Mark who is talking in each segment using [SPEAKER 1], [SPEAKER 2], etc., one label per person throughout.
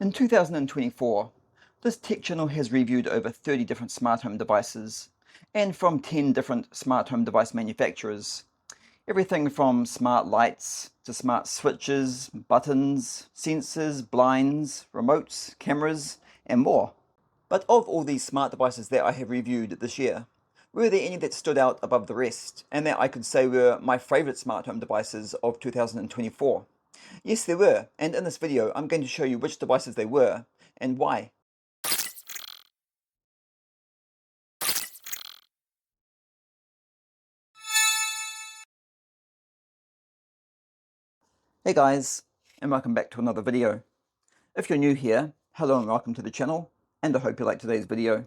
[SPEAKER 1] In 2024, this tech channel has reviewed over 30 different smart home devices, and from 10 different smart home device manufacturers. Everything from smart lights to smart switches, buttons, sensors, blinds, remotes, cameras, and more. But of all these smart devices that I have reviewed this year, were there any that stood out above the rest, and that I could say were my favorite smart home devices of 2024? Yes, there were, and in this video I'm going to show you which devices they were and why. Hey guys, and welcome back to another video. If you're new here, hello and welcome to the channel, and I hope you like today's video.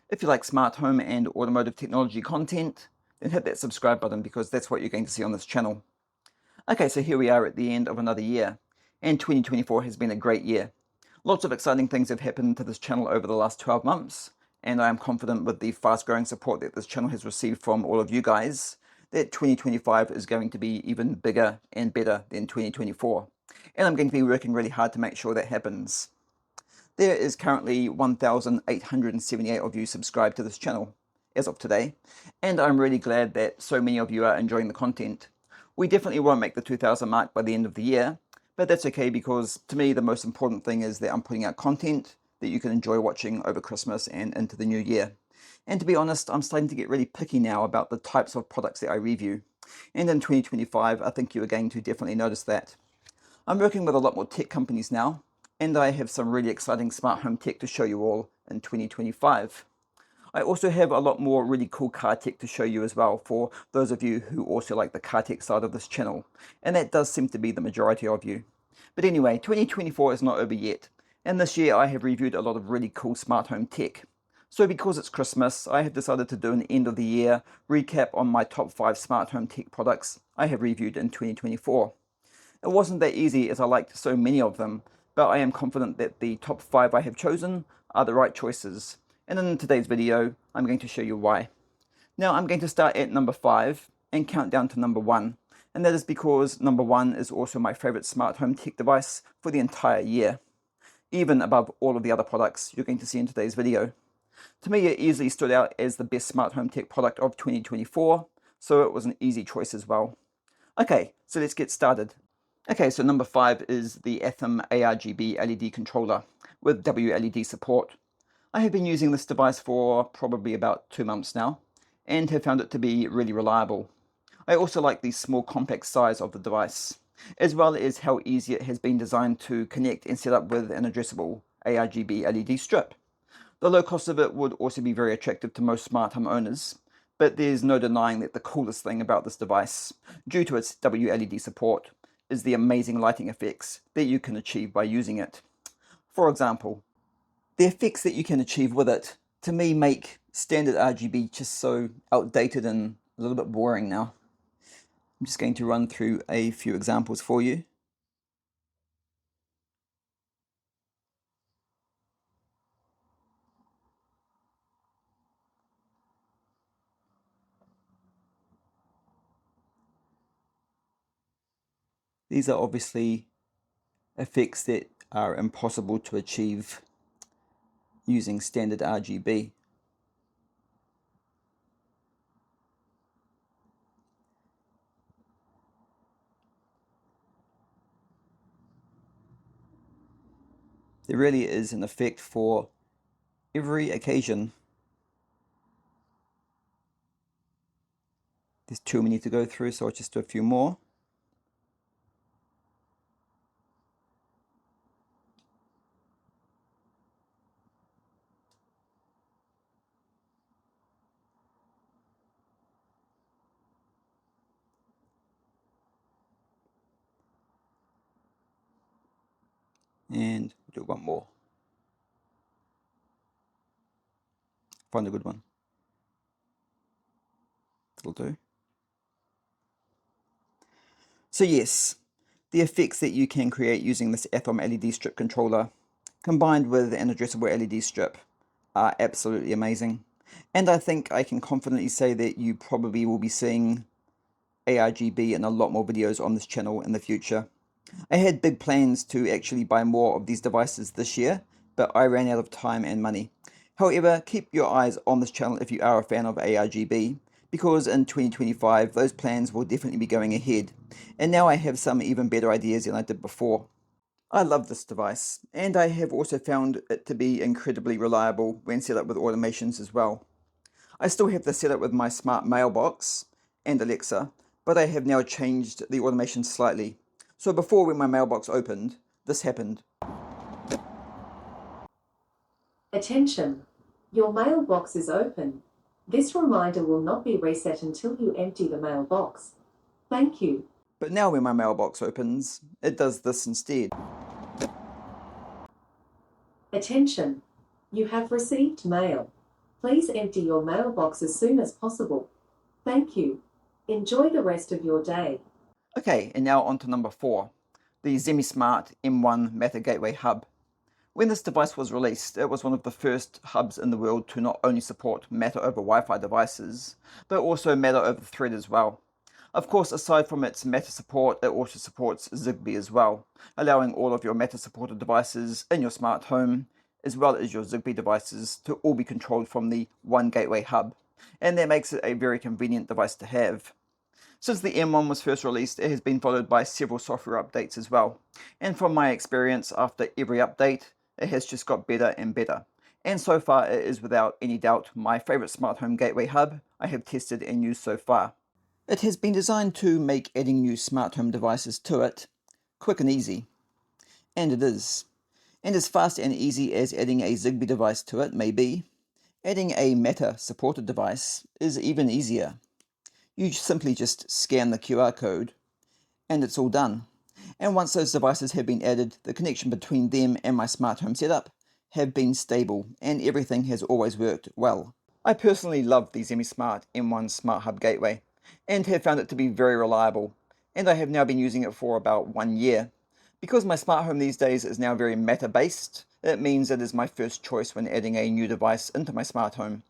[SPEAKER 1] If you like smart home and automotive technology content, then hit that subscribe button because that's what you're going to see on this channel. Okay, so here we are at the end of another year, and 2024 has been a great year. Lots of exciting things have happened to this channel over the last 12 months, and I am confident with the fast-growing support that this channel has received from all of you guys, that 2025 is going to be even bigger and better than 2024. And I'm going to be working really hard to make sure that happens. There is currently 1,878 of you subscribed to this channel as of today, and I'm really glad that so many of you are enjoying the content. We definitely won't make the 2,000 mark by the end of the year, but that's okay because to me the most important thing is that I'm putting out content that you can enjoy watching over Christmas and into the new year. And to be honest, I'm starting to get really picky now about the types of products that I review. And in 2025, I think you are going to definitely notice that. I'm working with a lot more tech companies now, and I have some really exciting smart home tech to show you all in 2025. I also have a lot more really cool car tech to show you as well for those of you who also like the car tech side of this channel, and that does seem to be the majority of you. But anyway, 2024 is not over yet, and this year I have reviewed a lot of really cool smart home tech. So because it's Christmas, I have decided to do an end of the year recap on my top 5 smart home tech products I have reviewed in 2024. It wasn't that easy as I liked so many of them, but I am confident that the top 5 I have chosen are the right choices. And in today's video, I'm going to show you why. Now I'm going to start at number 5 and count down to number 1. And that is because number 1 is also my favorite smart home tech device for the entire year, even above all of the other products you're going to see in today's video. To me, it easily stood out as the best smart home tech product of 2024, so it was an easy choice as well. Okay, so let's get started. Okay, so number 5 is the Atom ARGB LED controller with WLED support. I have been using this device for probably about 2 months now, and have found it to be really reliable. I also like the small compact size of the device, as well as how easy it has been designed to connect and set up with an addressable ARGB LED strip. The low cost of it would also be very attractive to most smart home owners, but there's no denying that the coolest thing about this device, due to its WLED support, is the amazing lighting effects that you can achieve by using it. For example, the effects that you can achieve with it, to me, make standard RGB just so outdated and a little bit boring now. I'm just going to run through a few examples for you. These are obviously effects that are impossible to achieve using standard RGB. There really is an effect for every occasion. There's too many to go through, so I'll just do a few more. And we'll do one more. Find a good one. That'll do. So yes, the effects that you can create using this Atom LED strip controller, combined with an addressable LED strip, are absolutely amazing. And I think I can confidently say that you probably will be seeing ARGB in a lot more videos on this channel in the future. I had big plans to actually buy more of these devices this year, but I ran out of time and money. However, keep your eyes on this channel if you are a fan of ARGB, because in 2025 those plans will definitely be going ahead, and now I have some even better ideas than I did before. I love this device, and I have also found it to be incredibly reliable when set up with automations as well. I still have this set up with my smart mailbox and Alexa, but I have now changed the automation slightly. So before, when my mailbox opened, this happened.
[SPEAKER 2] Attention! Your mailbox is open. This reminder will not be reset until you empty the mailbox. Thank you.
[SPEAKER 1] But now when my mailbox opens, it does this instead.
[SPEAKER 2] Attention! You have received mail. Please empty your mailbox as soon as possible. Thank you. Enjoy the rest of your day.
[SPEAKER 1] Okay, and now on to number 4, the ZemiSmart M1 Matter Gateway Hub. When this device was released, it was one of the first hubs in the world to not only support Matter over Wi-Fi devices, but also Matter over Thread as well. Of course, aside from its Matter support, it also supports Zigbee as well, allowing all of your Matter supported devices in your smart home, as well as your Zigbee devices, to all be controlled from the one gateway hub, and that makes it a very convenient device to have. Since the M1 was first released, it has been followed by several software updates as well, and from my experience, after every update, it has just got better and better. And so far, it is without any doubt my favorite smart home gateway hub I have tested and used so far. It has been designed to make adding new smart home devices to it quick and easy, and it is. And as fast and easy as adding a Zigbee device to it may be, adding a Matter supported device is even easier. You simply just scan the QR code and it's all done. And once those devices have been added, the connection between them and my smart home setup have been stable and everything has always worked well. I personally love the ZemiSmart M1 Smart Hub Gateway and have found it to be very reliable, and I have now been using it for about 1 year. Because my smart home these days is now very Matter based, it means it is my first choice when adding a new device into my smart home.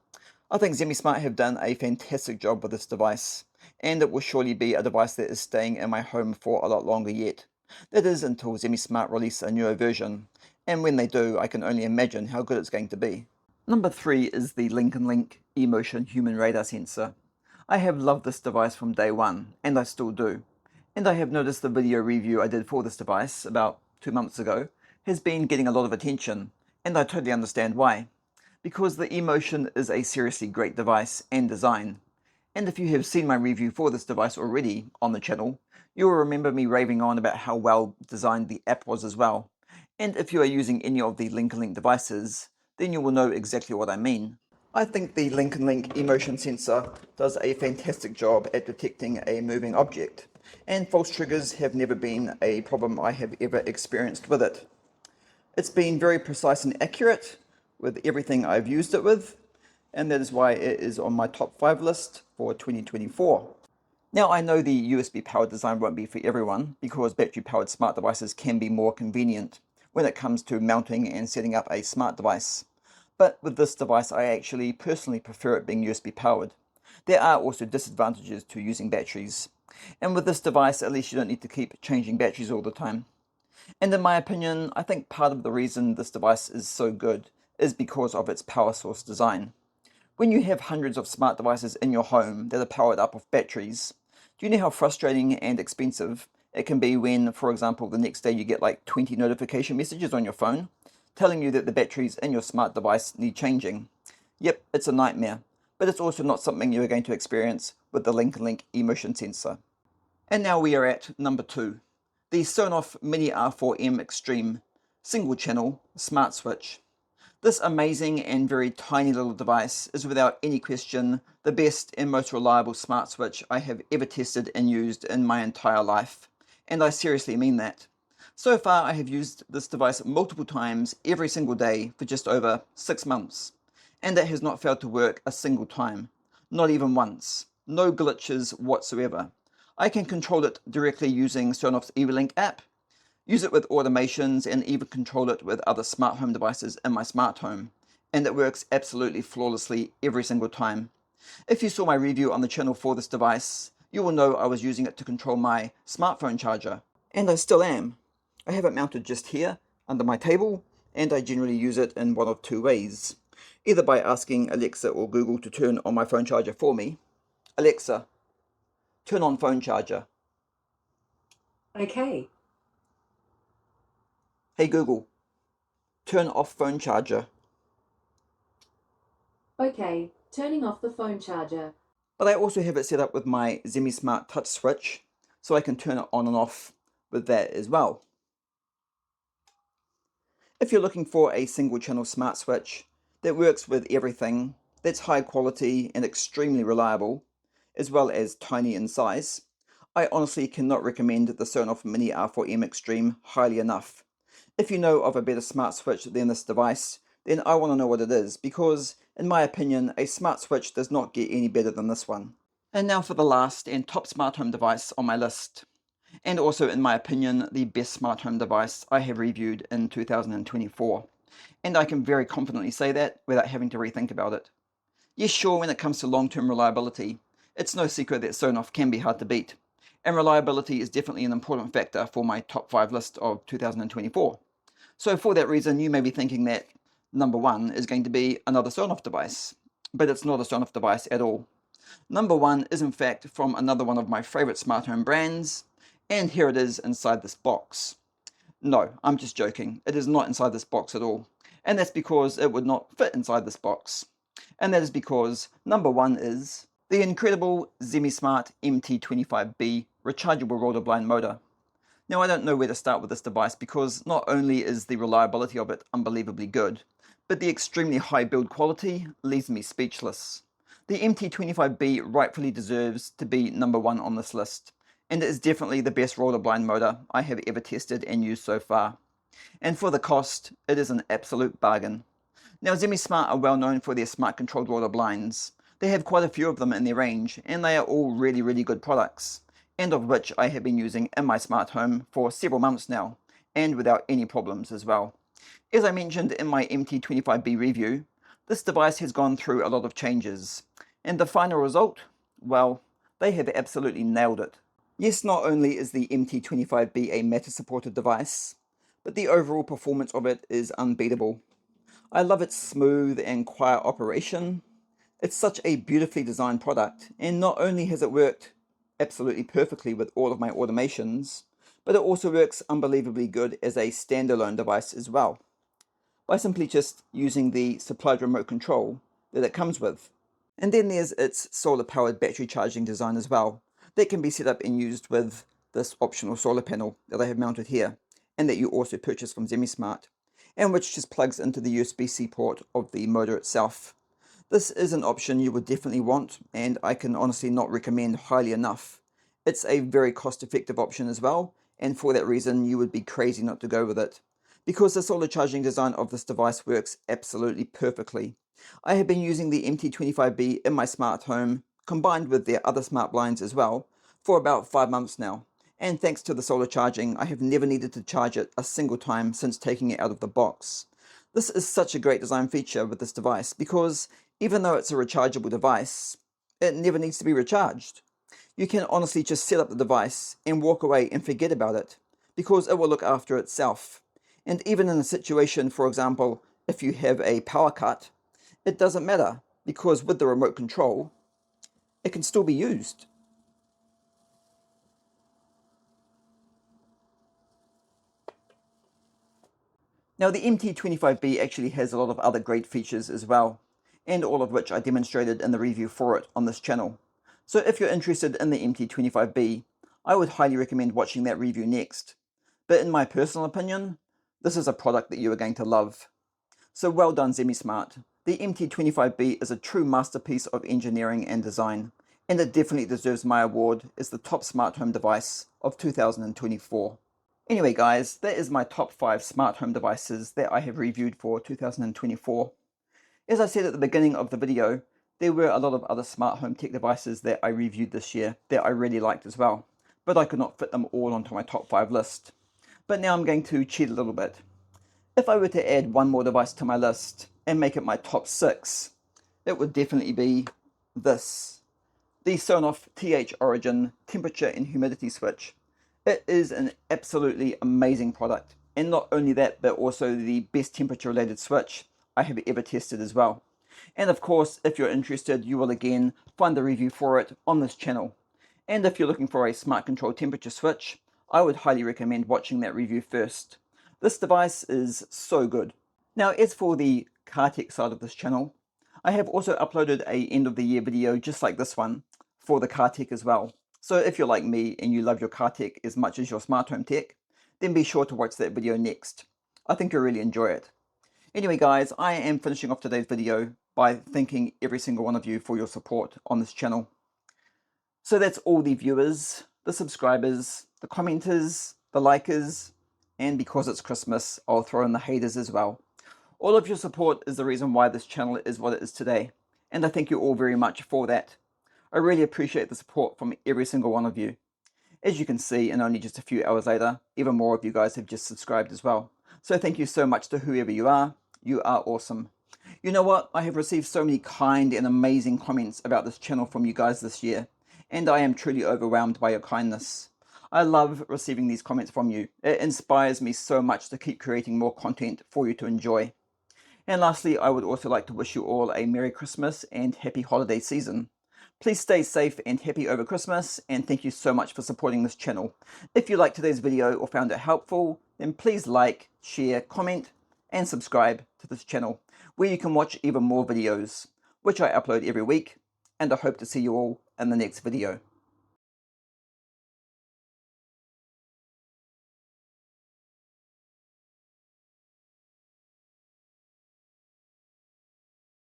[SPEAKER 1] I think ZemiSmart have done a fantastic job with this device, and it will surely be a device that is staying in my home for a lot longer yet. That is until ZemiSmart release a newer version, and when they do, I can only imagine how good it's going to be. Number 3 is the Link eMotion Human Radar Sensor. I have loved this device from day one, and I still do. And I have noticed the video review I did for this device about 2 months ago has been getting a lot of attention, and I totally understand why. Because the eMotion is a seriously great device and design. And if you have seen my review for this device already on the channel, you will remember me raving on about how well designed the app was as well. And if you are using any of the Link devices, then you will know exactly what I mean. I think the Link eMotion sensor does a fantastic job at detecting a moving object, and false triggers have never been a problem I have ever experienced with it. It's been very precise and accurate with everything I've used it with, and that is why it is on my top 5 list for 2024. Now, I know the USB powered design won't be for everyone, because battery powered smart devices can be more convenient when it comes to mounting and setting up a smart device. But with this device, I actually personally prefer it being USB powered. There are also disadvantages to using batteries, and with this device, at least you don't need to keep changing batteries all the time. And in my opinion, I think part of the reason this device is so good is because of its power source design. When you have hundreds of smart devices in your home that are powered up with batteries, do you know how frustrating and expensive it can be when, for example, the next day you get like 20 notification messages on your phone telling you that the batteries in your smart device need changing? Yep, it's a nightmare, but it's also not something you're going to experience with the Link eMotion sensor. And now we are at number 2, the Sonoff Mini R4M Extreme single channel smart switch. This amazing and very tiny little device is without any question the best and most reliable smart switch I have ever tested and used in my entire life, and I seriously mean that. So far I have used this device multiple times every single day for just over 6 months, and it has not failed to work a single time, not even once, no glitches whatsoever. I can control it directly using Sonoff's eLink app, use it with automations, and even control it with other smart home devices in my smart home, and it works absolutely flawlessly every single time. If you saw my review on the channel for this device, you will know I was using it to control my smartphone charger, And I still am. I have it mounted just here, under my table, and I generally use it in one of two ways. Either by asking Alexa or Google to turn on my phone charger for me. Alexa, turn on phone charger.
[SPEAKER 2] Okay.
[SPEAKER 1] Hey Google, turn off phone charger.
[SPEAKER 2] Okay, turning off the phone charger.
[SPEAKER 1] But I also have it set up with my Zemi Smart touch switch, so I can turn it on and off with that as well. If you're looking for a single channel smart switch that works with everything, that's high quality and extremely reliable, as well as tiny in size, I honestly cannot recommend the Sonoff Mini R4M Extreme highly enough. If you know of a better smart switch than this device, then I want to know what it is, because in my opinion, a smart switch does not get any better than this one. And now for the last and top smart home device on my list, and also in my opinion, the best smart home device I have reviewed in 2024. And I can very confidently say that without having to rethink about it. Yes, sure, when it comes to long-term reliability, it's no secret that Sonoff can be hard to beat, and reliability is definitely an important factor for my top 5 list of 2024. So for that reason, you may be thinking that number 1 is going to be another Sonoff device, but it's not a Sonoff device at all. Number 1 is in fact from another one of my favorite smart home brands, and here it is inside this box. No, I'm just joking, it is not inside this box at all, and that's because it would not fit inside this box. And that is because number 1 is the incredible ZemiSmart MT25B rechargeable roller blind motor. Now I don't know where to start with this device because not only is the reliability of it unbelievably good, but the extremely high build quality leaves me speechless. The MT25B rightfully deserves to be number 1 on this list, and it is definitely the best roller blind motor I have ever tested and used so far. And for the cost, it is an absolute bargain. Now ZemiSmart are well known for their smart controlled roller blinds. They have quite a few of them in their range, and they are all really good products, and of which I have been using in my smart home for several months now, and without any problems as well. As I mentioned in my MT25B review, this device has gone through a lot of changes, and the final result, well, they have absolutely nailed it. Yes, not only is the MT25B a Matter supported device, but the overall performance of it is unbeatable. I love its smooth and quiet operation. It's such a beautifully designed product, and not only has it worked absolutely perfectly with all of my automations, but it also works unbelievably good as a standalone device as well, by simply just using the supplied remote control that it comes with. And then there's its solar-powered battery charging design as well, that can be set up and used with this optional solar panel that I have mounted here, and that you also purchase from ZemiSmart, and which just plugs into the USB-C port of the motor itself. This is an option you would definitely want, and I can honestly not recommend highly enough. It's a very cost-effective option as well, and for that reason you would be crazy not to go with it, because the solar charging design of this device works absolutely perfectly. I have been using the MT25B in my smart home, combined with their other smart blinds as well, for about 5 months now, and thanks to the solar charging, I have never needed to charge it a single time since taking it out of the box. This is such a great design feature with this device because even though it's a rechargeable device, it never needs to be recharged. You can honestly just set up the device and walk away and forget about it, because it will look after itself. And even in a situation, for example, if you have a power cut, it doesn't matter, because with the remote control, it can still be used. Now the MT25B actually has a lot of other great features as well, and all of which I demonstrated in the review for it on this channel. So if you're interested in the MT25B, I would highly recommend watching that review next. But in my personal opinion, this is a product that you are going to love. So well done ZemiSmart. The MT25B is a true masterpiece of engineering and design, and it definitely deserves my award as the top smart home device of 2024. Anyway guys, that is my top 5 smart home devices that I have reviewed for 2024. As I said at the beginning of the video, there were a lot of other smart home tech devices that I reviewed this year that I really liked as well, but I could not fit them all onto my top 5 list. But now I'm going to cheat a little bit. If I were to add one more device to my list and make it my top 6, it would definitely be this. The Sonoff TH Origin temperature and humidity switch. It is an absolutely amazing product, and not only that, but also the best temperature related switch I have ever tested as well. And of course, if you're interested, you will again find the review for it on this channel. And if you're looking for a smart control temperature switch, I would highly recommend watching that review first. This device is so good. Now, as for the car tech side of this channel, I have also uploaded a end of the year video just like this one for the car tech as well. So if you're like me and you love your car tech as much as your smart home tech, then be sure to watch that video next. I think you'll really enjoy it. Anyway guys, I am finishing off today's video by thanking every single one of you for your support on this channel. So that's all the viewers, the subscribers, the commenters, the likers, and because it's Christmas, I'll throw in the haters as well. All of your support is the reason why this channel is what it is today, and I thank you all very much for that. I really appreciate the support from every single one of you. As you can see, and only just a few hours later, even more of you guys have just subscribed as well. So thank you so much to whoever you are. You are awesome. You know what? I have received so many kind and amazing comments about this channel from you guys this year, and I am truly overwhelmed by your kindness. I love receiving these comments from you. It inspires me so much to keep creating more content for you to enjoy. And lastly, I would also like to wish you all a Merry Christmas and Happy Holiday Season. Please stay safe and happy over Christmas, and thank you so much for supporting this channel. If you liked today's video or found it helpful, then please like, share, comment, and subscribe to this channel, where you can watch even more videos, which I upload every week, and I hope to see you all in the next video.